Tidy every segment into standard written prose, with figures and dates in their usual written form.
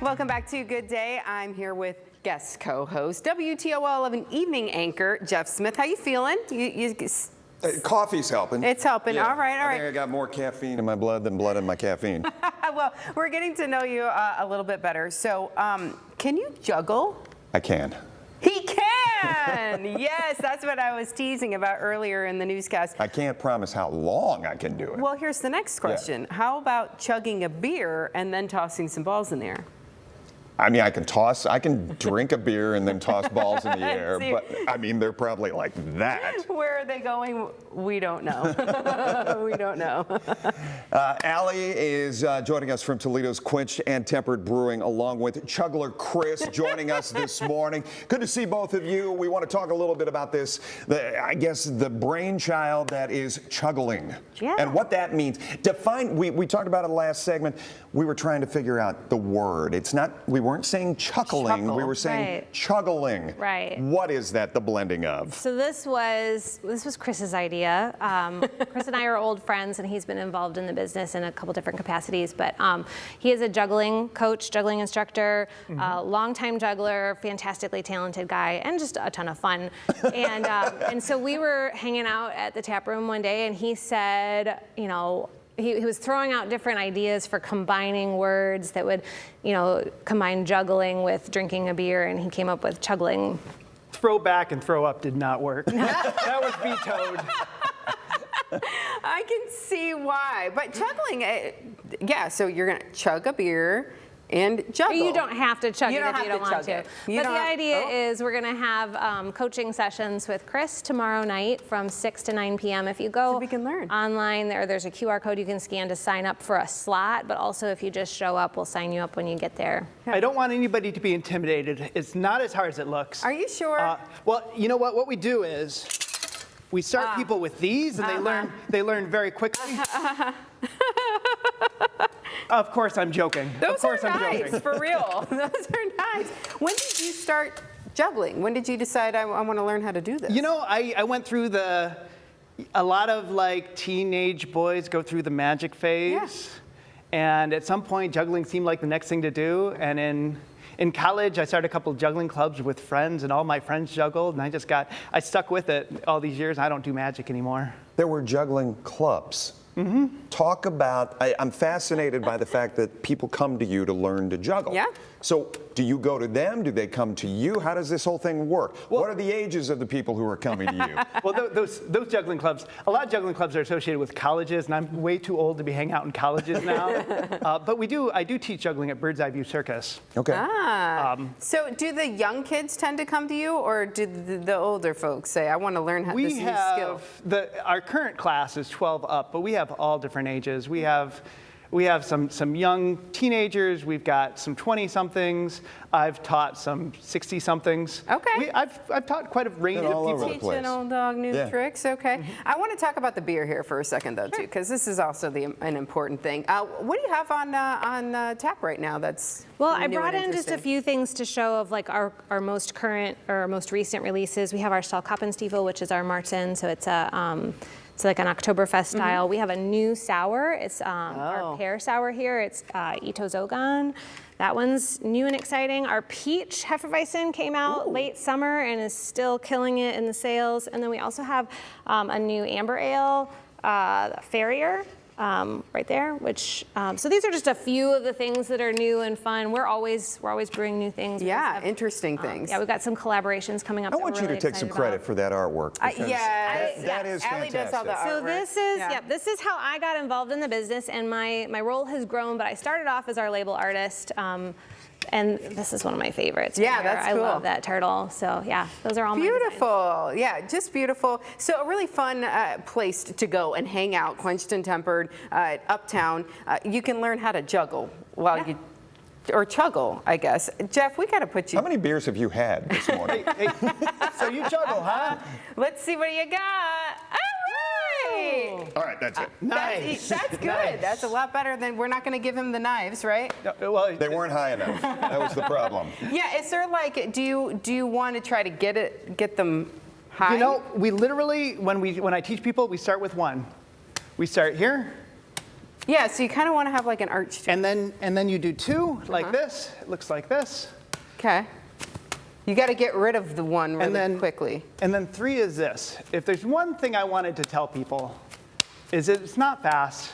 Welcome back to Good Day. I'm here with guest co-host, WTOL of an evening anchor, Jeff Smith. How you feeling? Coffee's helping. It's helping. Yeah. All right. I think I got more caffeine in my blood than blood in my caffeine. Well, we're getting to know you a little bit better. So, can you juggle? I can. He can! Yes, that's what I was teasing about earlier in the newscast. I can't promise how long I can do it. Well, here's the next question. Yeah. How about chugging a beer and then tossing some balls in the air? I mean, I can drink a beer and then toss balls in the air, but I mean, they're probably like that. Where are they going? We don't know. We don't know. Allie is joining us from Toledo's Quenched and Tempered Brewing, along with Chuggler Chris joining us this morning. Good to see both of you. We want to talk a little bit about this, I guess, the brainchild that is chuggling. Yeah. And what that means. Define, we talked about it last segment. We were trying to figure out the word. It's not, we weren't saying chuckling, we were saying chuggling. Right. What is that, the blending of? So this was Chris's idea. Chris and I are old friends, and he's been involved in the business in a couple different capacities, but he is a juggling coach, juggling instructor, longtime juggler, fantastically talented guy, and just a ton of fun. And so we were hanging out at the tap room one day, and he said, you know, he was throwing out different ideas for combining words that would, you know, combine juggling with drinking a beer, and he came up with chuggling. Throw back and throw up did not work. That was vetoed. I can see why. But chuggling, yeah, so you're going to chug a beer and juggle. You don't have to chug it if you don't want to. But the idea is we're going to have coaching sessions with Chris tomorrow night from 6 to 9 p.m. If you go we can learn online, there's a QR code you can scan to sign up for a slot, but also if you just show up, we'll sign you up when you get there. I don't want anybody to be intimidated. It's not as hard as it looks. Are you sure? Well, you know what? What we do is we start people with these, and they learn very quickly. Of course, I'm joking. Those are nice, for real. Those are nice. When did you start juggling? When did you decide I want to learn how to do this? You know, I went through a lot of like teenage boys go through the magic phase. Yeah. And at some point, juggling seemed like the next thing to do. And in college, I started a couple of juggling clubs with friends, and all my friends juggled, and I stuck with it all these years. I don't do magic anymore. There were juggling clubs. Talk about, I'm fascinated by the fact that people come to you to learn to juggle. Yeah. So do you go to them? Do they come to you? How does this whole thing work? Well, what are the ages of the people who are coming to you? Well, those juggling clubs, a lot of juggling clubs are associated with colleges, and I'm way too old to be hanging out in colleges now. But I do teach juggling at Bird's Eye View Circus. Okay. So do the young kids tend to come to you, or do the older folks say, I want to learn how this new skill? Our current class is 12 up, but we have all different ages. We have some young teenagers. We've got some 20-somethings. I've taught some 60-somethings. Okay. I've taught quite a range of people. Teach an old dog new tricks. Okay. I want to talk about the beer here for a second, though, too, because this is also an important thing. What do you have on tap right now? That's well, I brought in just a few things to show of like our most current or most recent releases. We have our Stahlkoppenstiefel, which is our Martin, so it's it's like an Oktoberfest style. We have a new sour. It's our pear sour here. It's Ito Zogan. That one's new and exciting. Our peach Hefeweizen came out late summer and is still killing it in the sales. And then we also have a new amber ale, Farrier. Right there, which so these are just a few of the things that are new and fun. We're always brewing new things. Yeah, interesting things. Yeah, we've got some collaborations coming up. I want you to take some credit for that artwork. That is fantastic. Allie does all the artwork. So this is how I got involved in the business, and my role has grown. But I started off as our label artist. And this is one of my favorites. Yeah, that's cool. I love that turtle. So yeah, those are all beautiful. Yeah, just beautiful. So a really fun place to go and hang out, Quenched and Tempered at Uptown. You can learn how to juggle while you, or chuggle, I guess. Jeff, we got to put you. How many beers have you had this morning? Hey, so you juggle, huh? Let's see what you got. All right, that's it. Nice. That's good. Nice. That's a lot better than, we're not going to give him the knives, right? Well, they weren't high enough. That was the problem. Yeah, is there like, do you want to try to get them high? You know, we literally, when I teach people, we start with one. We start here, Yeah, so you kind of want to have like an arch. And then you do 2 like this. It looks like this. Okay. You got to get rid of the one really quickly. And then 3 is this. If there's one thing I wanted to tell people, is it's not fast,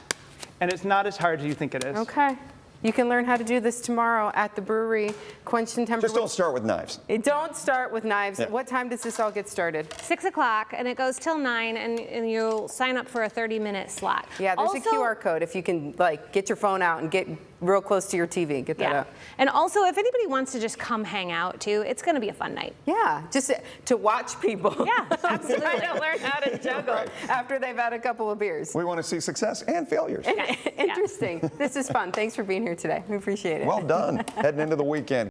and it's not as hard as you think it is. Okay. You can learn how to do this tomorrow at the brewery, Quenched Tempered. Just don't start with knives. Don't start with knives. Yeah. What time does this all get started? 6 o'clock, and it goes till 9, and you'll sign up for a 30-minute slot. Yeah, there's a Also- QR code if you can like get your phone out and get real close to your TV. Get that Yeah. out. And also, if anybody wants to just come hang out too, it's going to be a fun night. Yeah, just to watch people. Yeah, absolutely. Trying to learn how to juggle after they've had a couple of beers. We want to see success and failures. Interesting. This is fun. Thanks for being here today. We appreciate it. Well done. Heading into the weekend.